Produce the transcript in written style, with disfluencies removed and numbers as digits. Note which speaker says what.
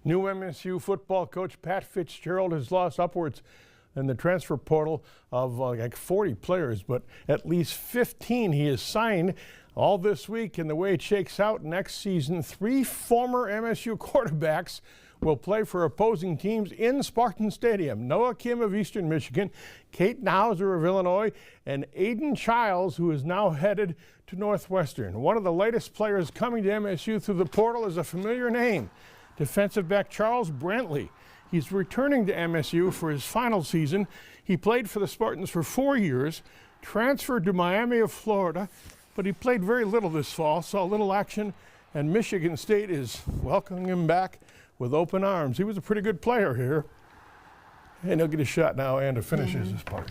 Speaker 1: New MSU football coach Pat Fitzgerald has lost upwards in the transfer portal of like 40 players, but at least 15 he has signed all this week. And the way it shakes out next season, 3 former MSU quarterbacks will play for opposing teams in Spartan Stadium. Noah Kim of Eastern Michigan, Kate Hauser of Illinois, and Aiden Childs, who is now headed to Northwestern. One of the latest players coming to MSU through the portal is a familiar name, defensive back Charles Brantley. He's returning to MSU for his final season. He played for the Spartans for 4 years, transferred to Miami of Florida, but he played very little this fall, saw little action, and Michigan State is welcoming him back with open arms. He was a pretty good player here, and he'll get a shot now and to finish his part.